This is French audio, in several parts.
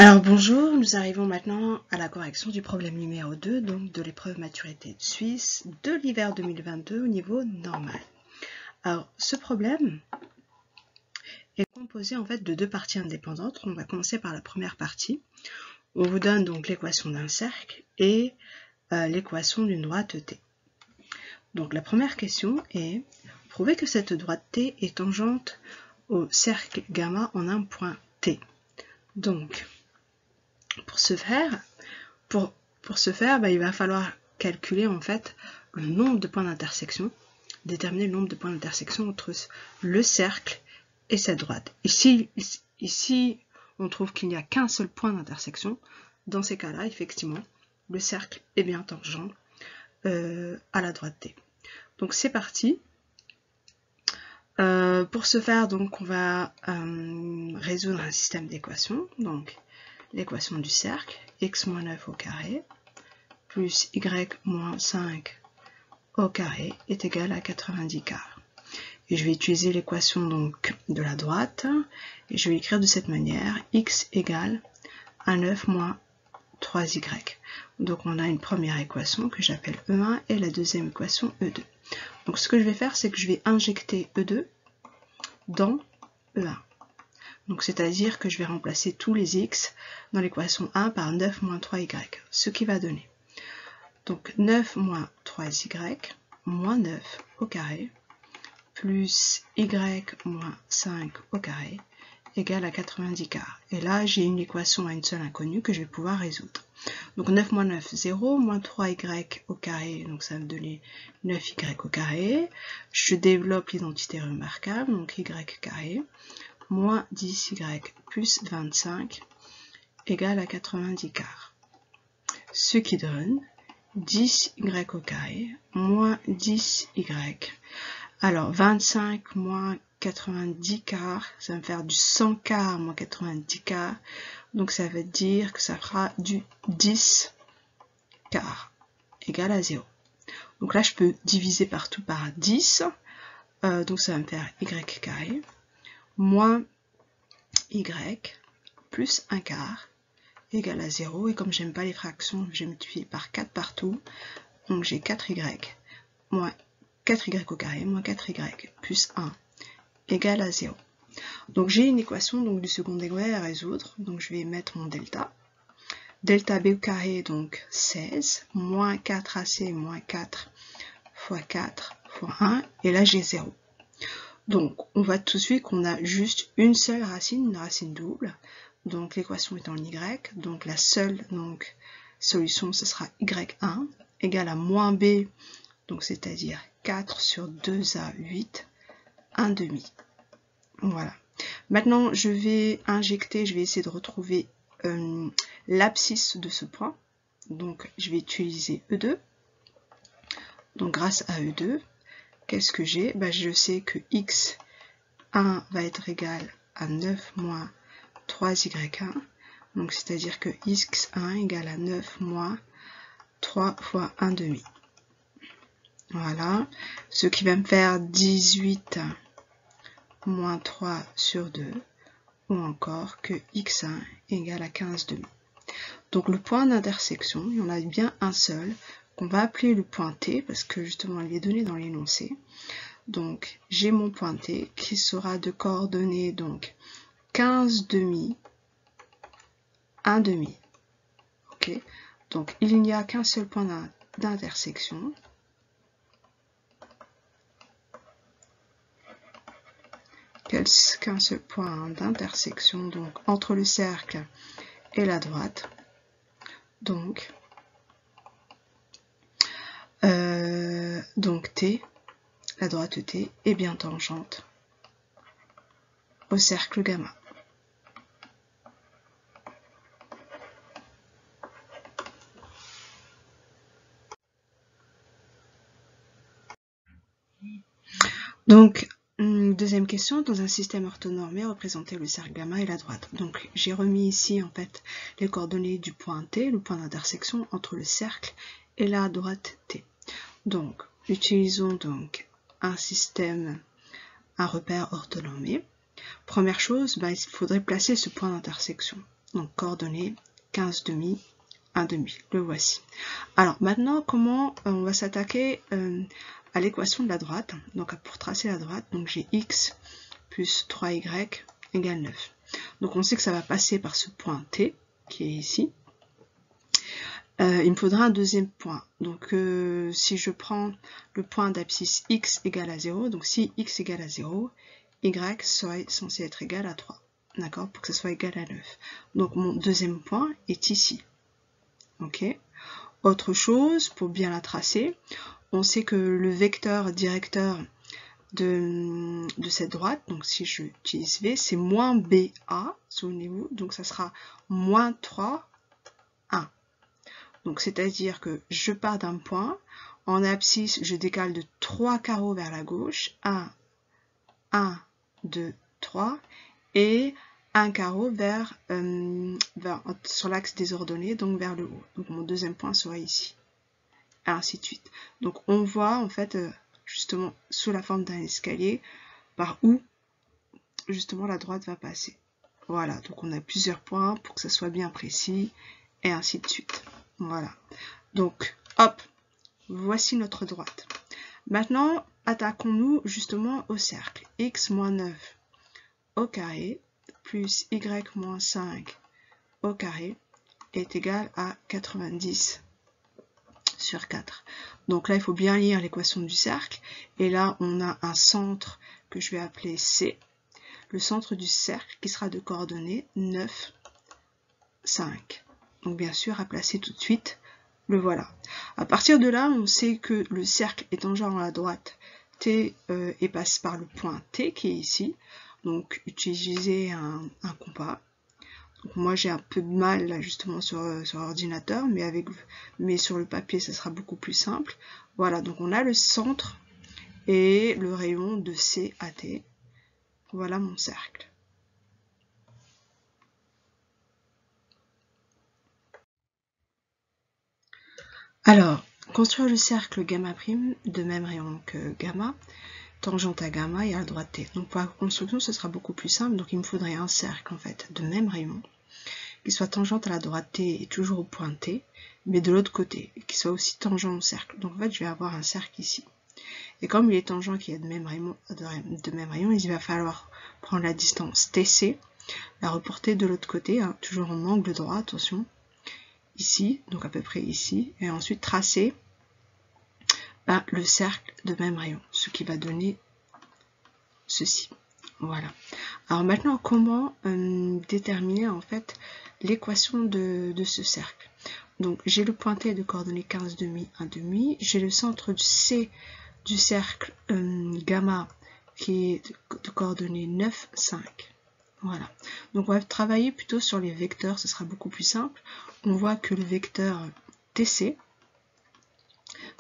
Alors bonjour, nous arrivons maintenant à la correction du problème numéro 2, donc de l'épreuve maturité de Suisse de l'hiver 2022 au niveau normal. Alors ce problème est composé en fait de deux parties indépendantes. On va commencer par la première partie. On vous donne donc l'équation d'un cercle et l'équation d'une droite T. Donc la première question est prouver que cette droite T est tangente au cercle gamma en un point T. Donc pour ce faire, il va falloir calculer en fait le nombre de points d'intersection, déterminer le nombre de points d'intersection entre le cercle et cette droite. Ici, on trouve qu'il n'y a qu'un seul point d'intersection. Dans ces cas-là, effectivement, le cercle est bien tangent à la droite T. Donc c'est parti. Pour ce faire, donc, on va résoudre un système d'équations. Donc l'équation du cercle, x moins 9 au carré, plus y moins 5 au carré est égal à 90 quarts. Et je vais utiliser l'équation donc de la droite, et je vais écrire de cette manière, x égale à 9 moins 3y. Donc on a une première équation que j'appelle E1 et la deuxième équation E2. Donc ce que je vais faire, c'est que je vais injecter E2 dans E1. Donc c'est-à-dire que je vais remplacer tous les x dans l'équation 1 par 9 moins 3y, ce qui va donner donc 9 moins 3y moins 9 au carré plus y moins 5 au carré égale à 90 quarts. Et là, j'ai une équation à une seule inconnue que je vais pouvoir résoudre. Donc 9 moins 9, 0, moins 3y au carré, donc ça va me donner 9y au carré. Je développe l'identité remarquable, donc y carré, moins 10y plus 25 égale à 90 quarts. Ce qui donne 10y au carré moins 10y. Alors 25 moins 90 quarts, ça va me faire du 100 quarts moins 90 quarts. Donc ça veut dire que ça fera du 10 quarts égale à 0. Donc là je peux diviser partout par 10. Donc ça va me faire y carré moins y plus 1 quart égale à 0. Et comme j'aime pas les fractions, je vais multiplier par 4 partout. Donc j'ai 4y moins 4y au carré moins 4y plus 1 égale à 0. Donc j'ai une équation donc, du second degré à résoudre. Donc je vais mettre mon delta. Delta b au carré, donc 16, moins 4ac moins 4 fois 4 fois 1. Et là j'ai 0. Donc on voit tout de suite qu'on a juste une seule racine, une racine double. Donc l'équation est en y. Donc la seule solution, ce sera y1 égale à moins b, donc c'est-à-dire 4 sur 2a, 8, 1 demi. Voilà. Maintenant, je vais injecter, je vais essayer de retrouver l'abscisse de ce point. Donc, je vais utiliser E2. Donc, grâce à E2, qu'est-ce que j'ai? Je sais que x1 va être égal à 9 moins 3y1. Donc, c'est-à-dire que x1 égale à 9 moins 3 fois 1 demi. Voilà. Ce qui va me faire 18 moins 3 sur 2, ou encore que x1 égale à 15 demi. Donc le point d'intersection, il y en a bien un seul, qu'on va appeler le point T, parce que justement il est donné dans l'énoncé. Donc j'ai mon point T qui sera de coordonnées donc 15 demi, 1 demi. Ok. Donc il n'y a qu'un seul point d'intersection. Qu'un seul point d'intersection donc entre le cercle et la droite. Donc T, la droite T est bien tangente au cercle gamma. Donc, deuxième question, dans un système orthonormé, représenter le cercle gamma et la droite. Donc, j'ai remis ici en fait les coordonnées du point T, le point d'intersection entre le cercle et la droite T. Donc, utilisons donc un repère orthonormé. Première chose, il faudrait placer ce point d'intersection. Donc coordonnées 15 demi, 1 demi. Le voici. Alors maintenant, comment on va s'attaquer à l'équation de la droite. Donc pour tracer la droite, donc j'ai x plus 3y égale 9. Donc on sait que ça va passer par ce point T qui est ici. Il me faudra un deuxième point. Donc si je prends le point d'abscisse x égale à 0, donc si x égale à 0, y serait censé être égal à 3. D'accord? Pour que ça soit égal à 9. Donc mon deuxième point est ici. Ok? Autre chose, pour bien la tracer, on sait que le vecteur directeur de cette droite, donc si j'utilise V, c'est moins BA, souvenez-vous, donc ça sera moins 3, 1. Donc c'est-à-dire que je pars d'un point, en abscisse, je décale de 3 carreaux vers la gauche, 1, 2, 3, et un carreau sur l'axe des ordonnées, donc vers le haut. Donc mon deuxième point sera ici. Et ainsi de suite. Donc on voit en fait justement sous la forme d'un escalier par où justement la droite va passer. Voilà, donc on a plusieurs points pour que ça soit bien précis et ainsi de suite. Voilà. Donc hop, voici notre droite. Maintenant, attaquons-nous justement au cercle. X moins 9 au carré plus y moins 5 au carré est égal à 90 sur 4. Donc là, il faut bien lire l'équation du cercle. Et là, on a un centre que je vais appeler C. Le centre du cercle qui sera de coordonnées 9, 5. Donc bien sûr, à placer tout de suite, le voilà. À partir de là, on sait que le cercle est tangent à la droite T et passe par le point T qui est ici. Donc utilisez un compas. Donc, moi j'ai un peu de mal là justement sur l'ordinateur, mais sur le papier ça sera beaucoup plus simple. Voilà, donc on a le centre et le rayon de C à T. Voilà mon cercle. Alors, construire le cercle gamma prime de même rayon que gamma, tangente à gamma et à la droite T. Donc pour la construction ce sera beaucoup plus simple, donc il me faudrait un cercle en fait de même rayon, qui soit tangente à la droite T et toujours au point T, mais de l'autre côté, et qui soit aussi tangent au cercle. Donc en fait je vais avoir un cercle ici. Et comme il est tangent qui est de même rayon, il va falloir prendre la distance TC, la reporter de l'autre côté, hein, toujours en angle droit, attention, ici, donc à peu près ici, et ensuite tracer le cercle de même rayon, ce qui va donner ceci. Voilà. Alors maintenant, comment déterminer en fait l'équation de ce cercle? Donc j'ai le point T de coordonnées 15 demi, 1 demi, j'ai le centre du C du cercle gamma qui est de coordonnées 9, 5. Voilà. Donc on va travailler plutôt sur les vecteurs, ce sera beaucoup plus simple. On voit que le vecteur TC,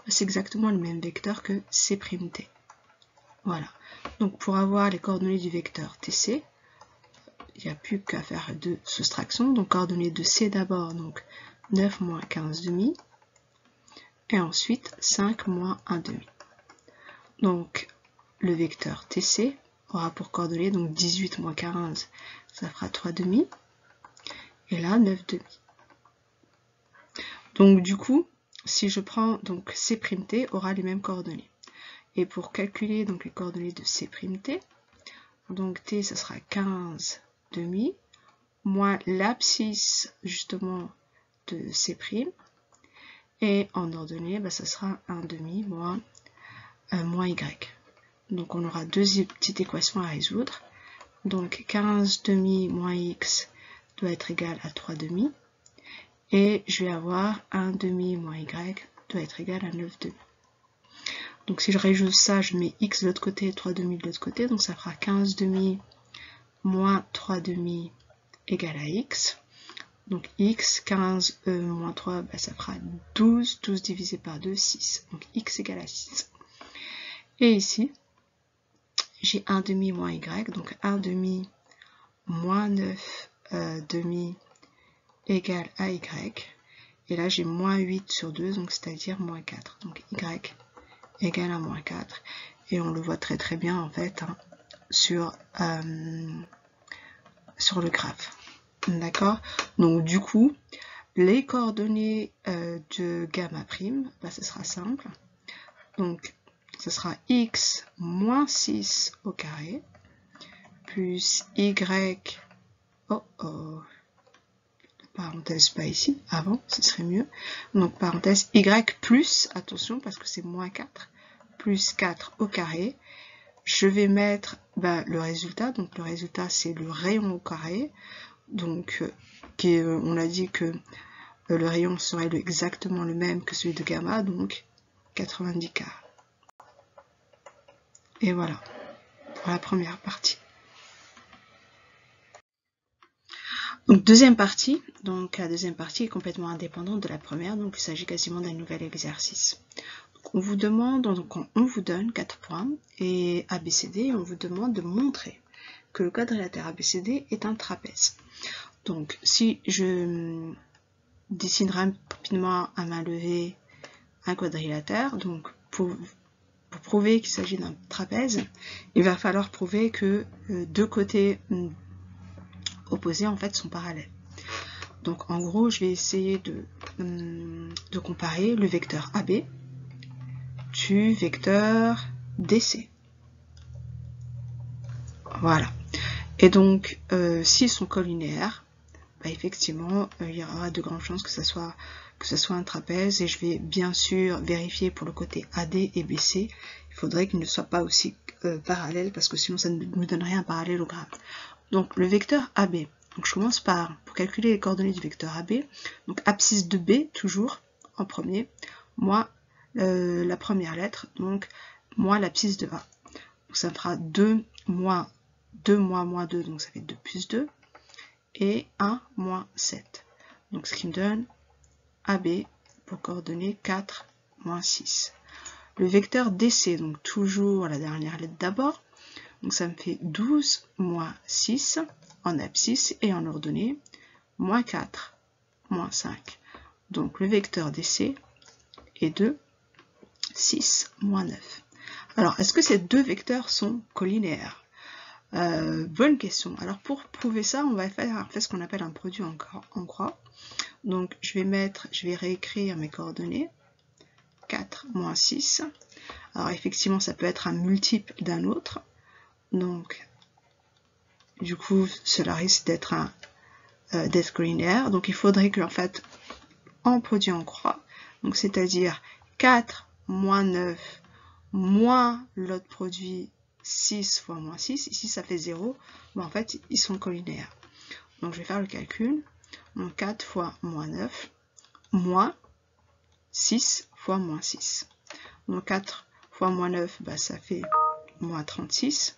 c'est exactement le même vecteur que C'T. Voilà. Donc pour avoir les coordonnées du vecteur TC, il n'y a plus qu'à faire de soustraction. Donc coordonnées de C d'abord, donc 9 moins 15 demi, et ensuite 5 moins 1 demi. Donc le vecteur TC aura pour coordonnées donc 18 moins 15, ça fera 3 demi, et là 9 demi. Donc du coup, si je prends donc C'T aura les mêmes coordonnées. Et pour calculer donc les coordonnées de C'T, donc T ça sera 15 demi moins l'abscisse justement de C', et en ordonnée ça sera 1 demi moins Y. Donc on aura deux petites équations à résoudre. Donc 15 demi moins x doit être égal à 3 demi. Et je vais avoir 1 demi moins y doit être égal à 9 demi. Donc si je réjoute ça, je mets x de l'autre côté et 3 demi de l'autre côté. Donc ça fera 15 demi moins 3 demi égale à x. Donc x, 15 moins 3, ça fera 12. 12 divisé par 2, 6. Donc x égale à 6. Et ici, j'ai 1 demi moins y, donc 1 demi moins 9 demi égale à y. Et là, j'ai moins 8 sur 2, donc c'est-à-dire moins 4. Donc y égale à moins 4. Et on le voit très très bien en fait hein, sur le graphe. D'accord? Donc du coup, les coordonnées de gamma prime, bah, ce sera simple. Donc ce sera x moins 6 au carré plus y, parenthèse pas ici, avant, ce serait mieux. Donc parenthèse y plus, attention parce que c'est moins 4, plus 4 au carré. Je vais mettre le résultat, donc le résultat c'est le rayon au carré. Donc on a dit que le rayon serait exactement le même que celui de gamma, donc 90 carrés. Et voilà, pour la première partie. Donc deuxième partie, donc la deuxième partie est complètement indépendante de la première, donc il s'agit quasiment d'un nouvel exercice. Donc on vous demande, donc on vous donne 4 points et ABCD, et on vous demande de montrer que le quadrilatère ABCD est un trapèze. Donc si je dessinerai rapidement à main levée un quadrilatère, donc pour prouver qu'il s'agit d'un trapèze, il va falloir prouver que deux côtés opposés en fait sont parallèles. Donc en gros, je vais essayer de comparer le vecteur AB du vecteur DC. Voilà. Et donc, s'ils sont colinéaires, effectivement, il y aura de grandes chances que ça soit un trapèze. Et je vais bien sûr vérifier pour le côté AD et BC. Il faudrait qu'ils ne soient pas aussi parallèles parce que sinon ça ne nous donnerait un parallélogramme. Donc le vecteur AB. Donc je commence par, pour calculer les coordonnées du vecteur AB, donc abscisse de B, toujours, en premier, moins la première lettre, donc moins l'abscisse de A. Donc ça me fera 2 moins 2 moins 2, donc ça fait 2 plus 2, et 1 moins 7. Donc ce qui me donne AB pour coordonnées 4 moins 6. Le vecteur DC, donc toujours la dernière lettre d'abord, donc ça me fait 12 moins 6 en abscisse et en ordonnée, moins 4, moins 5. Donc le vecteur DC est de 6, moins 9. Alors, est-ce que ces deux vecteurs sont colinéaires? Bonne question. Alors pour prouver ça, on va faire ce qu'on appelle un produit en croix. Donc je vais réécrire mes coordonnées. 4 moins 6. Alors effectivement, ça peut être un multiple d'un autre. Donc du coup, cela risque d'être colinéaire. Donc il faudrait que, en fait, en produit en croix, donc c'est-à-dire 4 moins 9 moins l'autre produit 6 fois moins 6, ici ça fait 0, mais en fait ils sont colinéaires. Donc je vais faire le calcul. Donc 4 fois moins 9 moins 6 fois moins 6. Donc 4 fois moins 9, ça fait moins 36.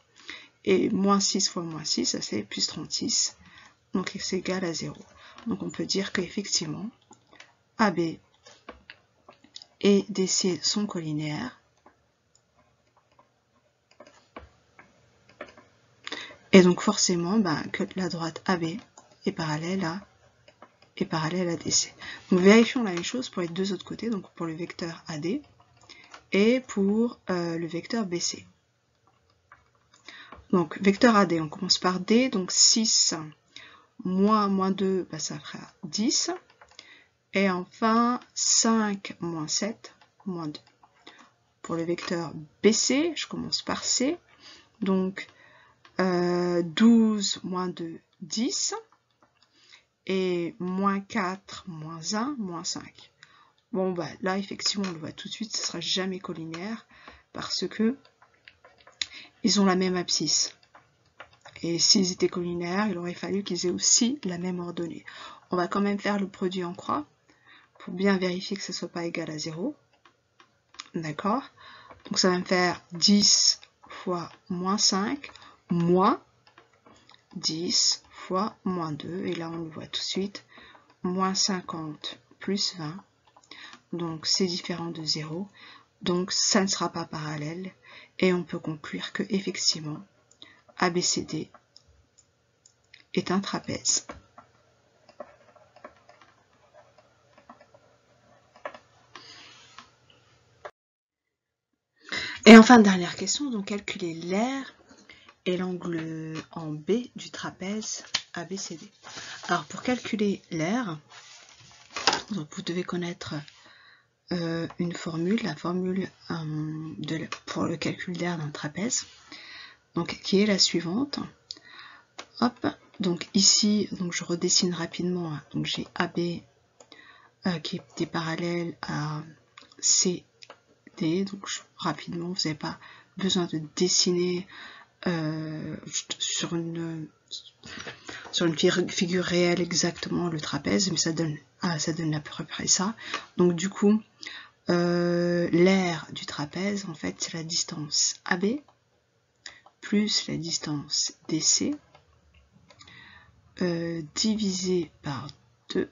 Et moins 6 fois moins 6, ça fait plus 36. Donc c'est égal à 0. Donc on peut dire qu'effectivement, AB et DC sont colinéaires. Et donc forcément, que la droite AB est parallèle à DC. Donc vérifions la même chose pour les deux autres côtés, donc pour le vecteur AD et pour le vecteur BC. Donc vecteur AD, on commence par D, donc 6 moins 2, ça fera 10. Et enfin 5 moins 7, moins 2. Pour le vecteur BC, je commence par C, donc 12 moins 2, 10. Et moins 4, moins 1, moins 5. Bon, là, effectivement, on le voit tout de suite, ce ne sera jamais colinéaire parce que ils ont la même abscisse. Et s'ils étaient colinéaires, il aurait fallu qu'ils aient aussi la même ordonnée. On va quand même faire le produit en croix pour bien vérifier que ce ne soit pas égal à 0. D'accord? Donc ça va me faire 10 fois moins 5, moins 10 fois moins 2. Et là, on le voit tout de suite. Moins 50 plus 20. Donc c'est différent de 0. Donc ça ne sera pas parallèle. Et on peut conclure que effectivement, ABCD est un trapèze. Et enfin, dernière question, donc calculer l'aire et l'angle en B du trapèze ABCD. Alors pour calculer l'aire, vous devez connaître une formule, la formule pour le calcul d'aire d'un trapèze, donc qui est la suivante. Hop, donc ici, donc je redessine rapidement. Donc j'ai AB qui est parallèle à CD. Donc rapidement, vous n'avez pas besoin de dessiner sur une figure réelle exactement le trapèze, mais ça donne à peu près ça. Donc du coup, l'aire du trapèze, en fait, c'est la distance AB plus la distance DC divisé par 2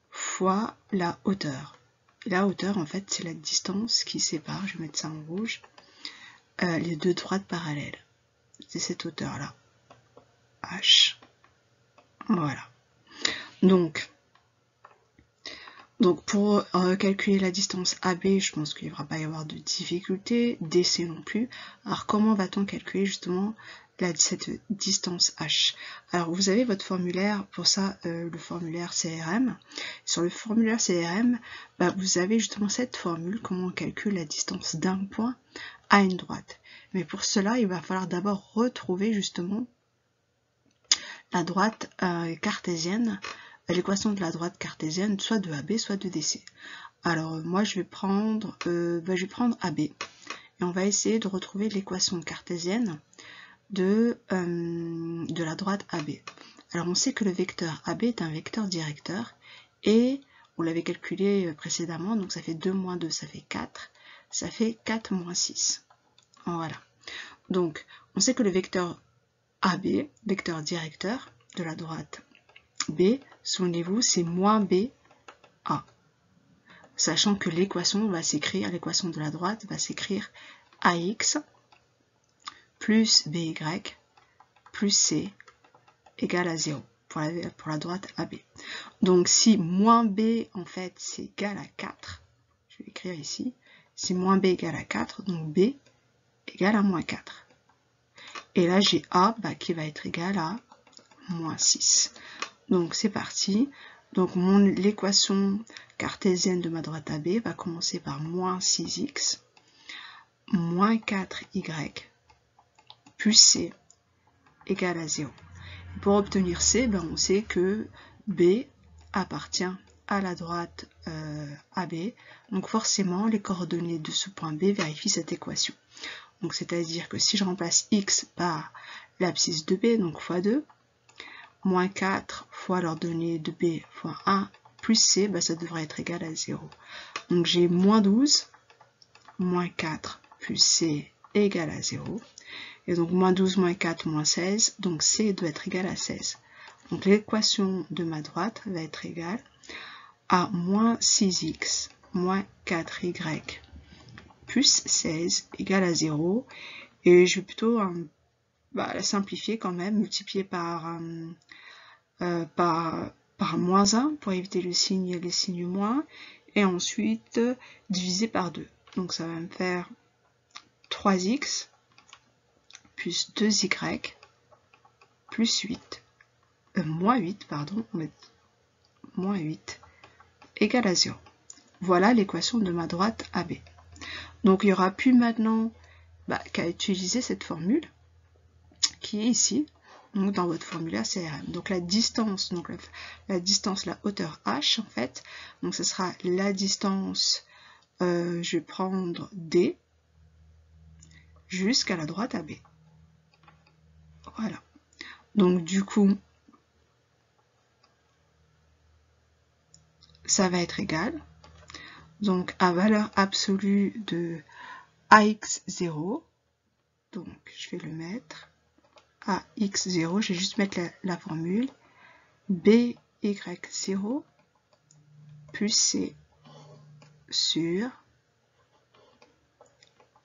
fois la hauteur. Et la hauteur, en fait, c'est la distance qui sépare, je vais mettre ça en rouge, les deux droites parallèles. C'est cette hauteur-là. H. Voilà. Donc pour calculer la distance AB, je pense qu'il ne devra pas y avoir de difficulté, DC non plus. Alors comment va-t-on calculer justement cette distance H? Alors vous avez votre formulaire, pour ça le formulaire CRM. Sur le formulaire CRM, vous avez justement cette formule, comment on calcule la distance d'un point à une droite. Mais pour cela, il va falloir d'abord retrouver justement la droite cartésienne, l'équation de la droite cartésienne, soit de AB, soit de DC. Alors moi je vais prendre AB, et on va essayer de retrouver l'équation cartésienne de la droite AB. Alors on sait que le vecteur AB est un vecteur directeur, et on l'avait calculé précédemment, donc ça fait 2 moins 2, ça fait 4, ça fait 4 moins 6. Voilà. Donc on sait que le vecteur AB, vecteur directeur de la droite B, souvenez-vous, c'est moins B, A. Sachant que l'équation va s'écrire, l'équation de la droite va s'écrire AX plus BY plus C égale à 0 pour la droite AB. Donc si moins B, en fait, c'est égal à 4, je vais écrire ici, si moins B égale à 4, donc B égale à moins 4. Et là, j'ai A qui va être égal à moins 6. Donc c'est parti. Donc l'équation cartésienne de ma droite AB va commencer par moins 6x moins 4y plus c égale à 0. Et pour obtenir c, on sait que B appartient à la droite AB. Donc forcément, les coordonnées de ce point B vérifient cette équation. Donc c'est-à-dire que si je remplace x par l'abscisse de B, donc fois 2, moins 4 fois l'ordonnée de B fois 1 plus C, ça devrait être égal à 0. Donc j'ai moins 12, moins 4 plus C égale à 0. Et donc moins 12, moins 4, moins 16, donc C doit être égal à 16. Donc l'équation de ma droite va être égale à moins 6x moins 4y plus 16 égale à 0. Et je vais plutôt la simplifier quand même, multiplier par moins 1 pour éviter les signes moins, et ensuite diviser par 2. Donc ça va me faire 3x plus 2y plus 8, moins 8, pardon, on met moins 8 égale à 0. Voilà l'équation de ma droite AB. Donc il n'y aura plus maintenant qu'à utiliser cette formule qui est ici, donc dans votre formulaire CRM. Donc la distance, la hauteur h en fait, donc ce sera la distance, je vais prendre D jusqu'à la droite AB. Voilà. Donc du coup, ça va être égal, donc à valeur absolue de AX0, donc je vais le mettre à x0, je vais juste mettre la formule BY0 plus C sur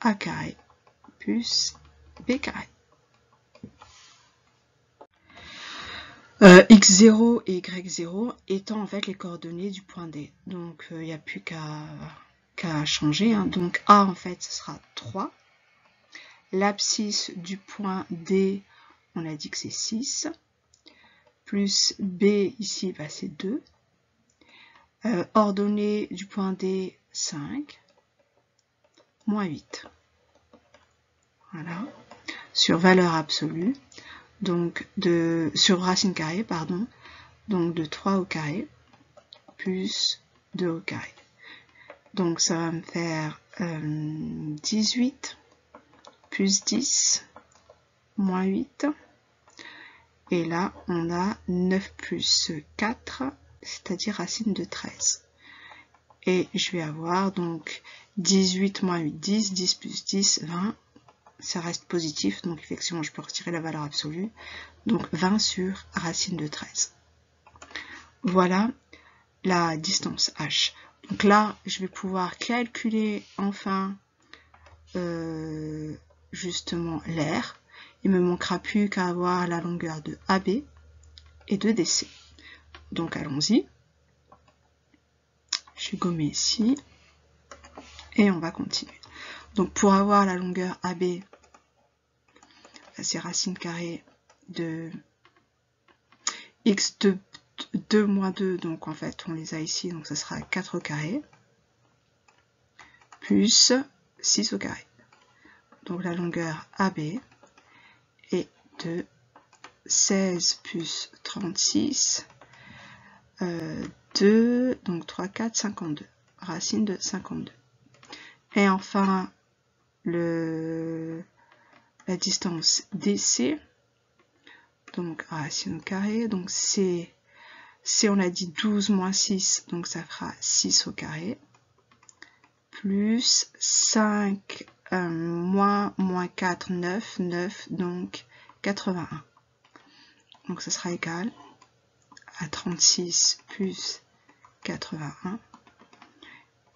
A carré plus B carré. X0 et Y0 étant en fait les coordonnées du point D. Donc il n'y a plus qu'à changer. Donc A en fait ce sera 3. L'abscisse du point D, on a dit que c'est 6. plus B ici, bah, c'est 2. Ordonnée du point D, 5, moins 8. Voilà. Sur valeur absolue, donc sur racine carrée, pardon, donc de 3 au carré, plus 2 au carré. Donc ça va me faire 18, plus 10, moins 8. Et là, on a 9 plus 4, c'est-à-dire racine de 13. Et je vais avoir donc 18 moins 8, 10, 10 plus 10, 20. Ça reste positif, donc effectivement, je peux retirer la valeur absolue. Donc 20 sur racine de 13. Voilà la distance h. Donc là, je vais pouvoir calculer enfin justement l'aire. Il me manquera plus qu'à avoir la longueur de AB et de DC. Donc allons-y. Je vais gommer ici et on va continuer. Donc pour avoir la longueur AB, c'est racine carrée de x2 2 moins 2, donc en fait on les a ici, donc ça sera 4 au carré, plus 6 au carré. Donc la longueur AB est de 16 plus 36, 2, donc 3, 4, 52, racine de 52. Et enfin, la distance DC, donc racine au carré, donc c'est, on a dit 12 moins 6, donc ça fera 6 au carré, plus 5 moins 4, 9, 9, donc 81. Donc ça sera égal à 36 plus 81,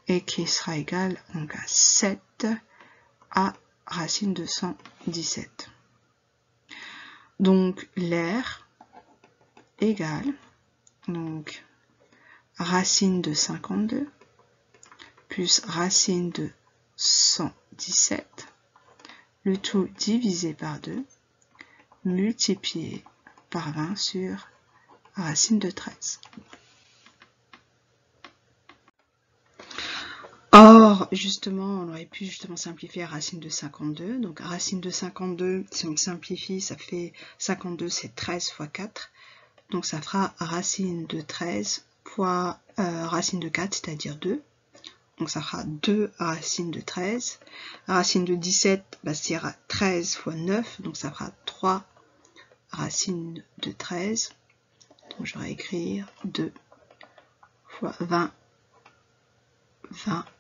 et qui sera égal donc à 7 à racine de 117. Donc l'aire égale donc racine de 52 plus racine de 117, le tout divisé par 2, multiplié par 20 sur racine de 13. Or, justement, on aurait pu justement simplifier racine de 52. Donc, racine de 52, si on simplifie, ça fait 52, c'est 13 fois 4. Donc, ça fera racine de 13 fois racine de 4, c'est-à-dire 2. Donc, ça fera 2 racine de 13. Racine de 17, bah, c'est 13 fois 9. Donc, ça fera 3 racine de 13. Donc, je vais écrire 2 fois 20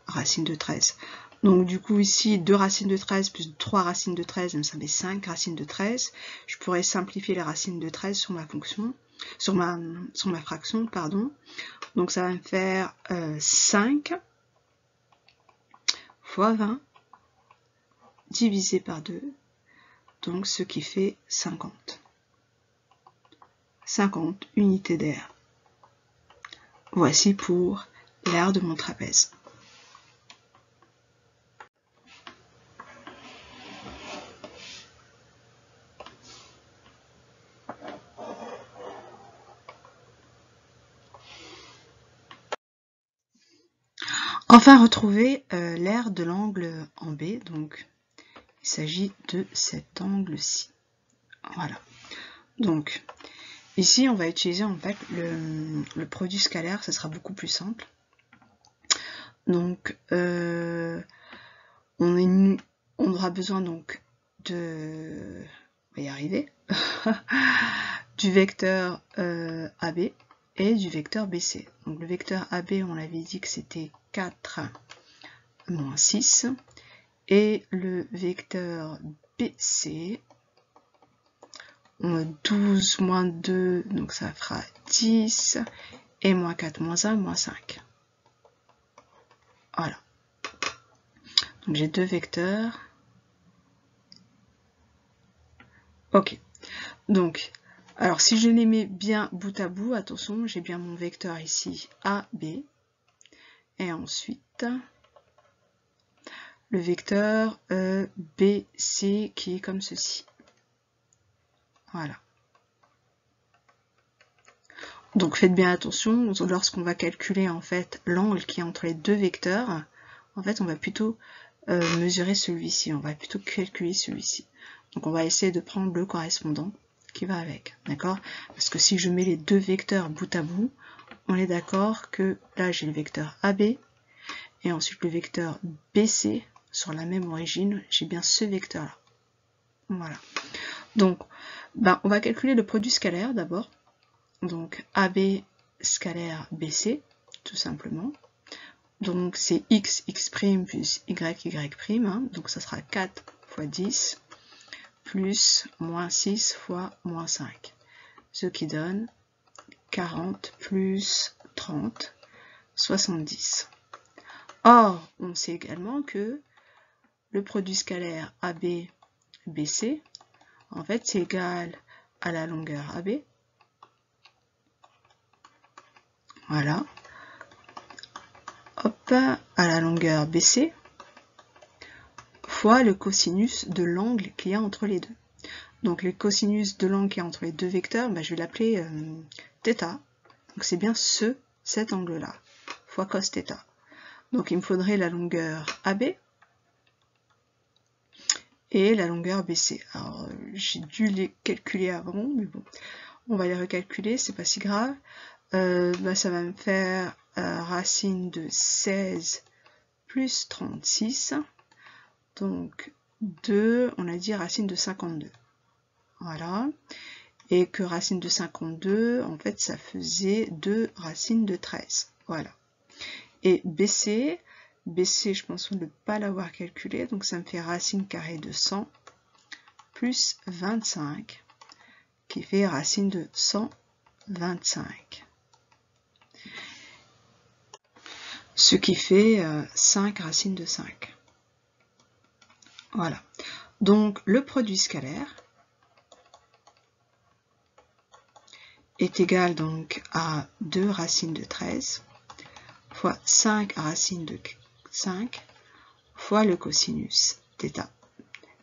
racines de 13. Donc du coup ici 2 racines de 13 plus 3 racines de 13, ça fait 5 racines de 13. Je pourrais simplifier les racines de 13 sur ma fonction, sur ma fraction, pardon. Donc ça va me faire 5 fois 20 divisé par 2, donc ce qui fait 50. 50 unités d'aire. Voici pour l'aire de mon trapèze. Enfin, retrouver l'aire de l'angle en B, donc il s'agit de cet angle-ci. Voilà. Donc, ici, on va utiliser en fait le produit scalaire, ça sera beaucoup plus simple. Donc, on aura besoin donc de, on va y arriver, du vecteur AB et du vecteur BC. Donc le vecteur AB, on avait dit que c'était 4 moins 6, et le vecteur BC, 12 moins 2, donc ça fera 10, et moins 4 moins 1, moins 5. Voilà. Donc j'ai deux vecteurs. Ok. Donc, alors si je les mets bien bout à bout, attention, j'ai bien mon vecteur ici AB, et ensuite le vecteur BC qui est comme ceci. Voilà. Donc faites bien attention, lorsqu'on va calculer en fait l'angle qui est entre les deux vecteurs, en fait on va plutôt mesurer celui-ci, on va plutôt calculer celui-ci. Donc on va essayer de prendre le correspondant qui va avec, d'accord? Parce que si je mets les deux vecteurs bout à bout, on est d'accord que là j'ai le vecteur AB, et ensuite le vecteur BC, sur la même origine, j'ai bien ce vecteur-là. Voilà. Donc, on va calculer le produit scalaire d'abord. Donc, AB scalaire BC, tout simplement. Donc, c'est x plus y, hein. Donc, ça sera 4 fois 10 plus moins 6 fois moins 5. Ce qui donne 40 plus 30, 70. Or, on sait également que le produit scalaire AB, BC, en fait, c'est égal à la longueur AB. Voilà. Hop, à la longueur BC, fois le cosinus de l'angle qu'il y a entre les deux. Donc, le cosinus de l'angle qu'il y a entre les deux vecteurs, je vais l'appeler θ. Donc, c'est bien cet angle-là, fois cos θ. Donc, il me faudrait la longueur AB et la longueur BC. Alors, j'ai dû les calculer avant, mais bon, on va les recalculer, c'est pas si grave. Ça va me faire racine de 16 plus 36, donc 2, on a dit racine de 52. Voilà. Et que racine de 52, en fait, ça faisait 2 racines de 13. Voilà. Et BC, je pense ne pas l'avoir calculé, donc ça me fait racine carrée de 100 plus 25, qui fait racine de 125. Ce qui fait 5 racines de 5. Voilà. Donc, le produit scalaire est égal donc à 2 racines de 13 fois 5 racines de 5 fois le cosinus θ.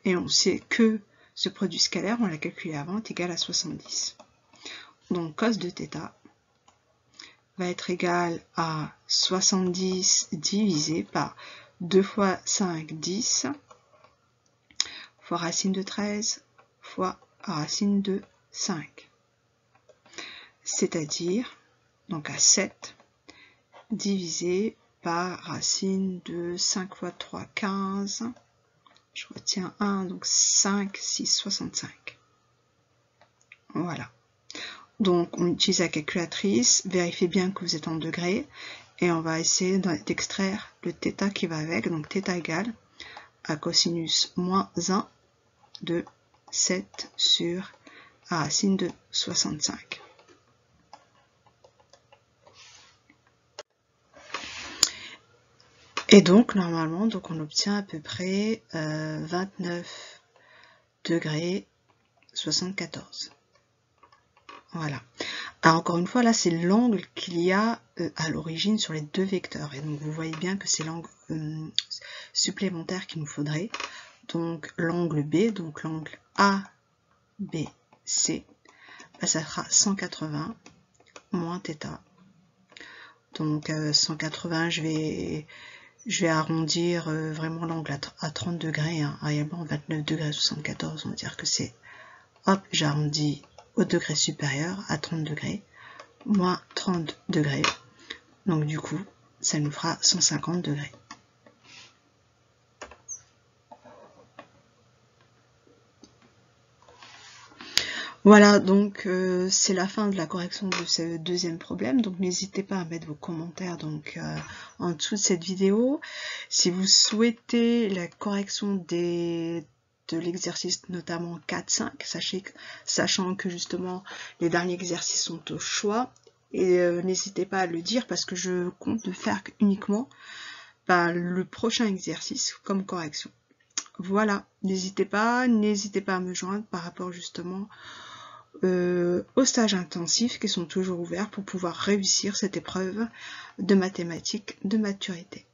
Et on sait que ce produit scalaire, on l'a calculé avant, est égal à 70. Donc cos de θ va être égal à 70 divisé par 2 fois 5, 10, fois racine de 13, fois racine de 5. C'est-à-dire, donc à 7, divisé par racine de 5 fois 3, 15. Je retiens 1, donc 5, 6, 65. Voilà. Donc, on utilise la calculatrice, vérifiez bien que vous êtes en degrés, et on va essayer d'extraire le θ qui va avec. Donc, θ égale à cosinus moins 1 de 7 sur racine de 65. Et donc, normalement, on obtient à peu près 29 degrés 74. Voilà. Alors, encore une fois, là, c'est l'angle qu'il y a à l'origine sur les deux vecteurs. Et donc, vous voyez bien que c'est l'angle supplémentaire qu'il nous faudrait. Donc, l'angle B, donc l'angle ABC, ça sera 180 moins θ. Donc, 180, je vais arrondir vraiment l'angle à 30 degrés. Hein. Réellement, 29 degrés 74, on va dire que c'est, hop, j'arrondis au degré supérieur à 30 degrés, moins 30 degrés. Donc du coup, ça nous fera 150 degrés. Voilà, donc c'est la fin de la correction de ce deuxième problème. Donc n'hésitez pas à mettre vos commentaires en dessous de cette vidéo. Si vous souhaitez la correction de l'exercice notamment 4-5, sachant que justement les derniers exercices sont au choix, et n'hésitez pas à le dire parce que je compte de faire uniquement le prochain exercice comme correction. Voilà, n'hésitez pas à me joindre par rapport justement aux stages intensifs qui sont toujours ouverts pour pouvoir réussir cette épreuve de mathématiques de maturité.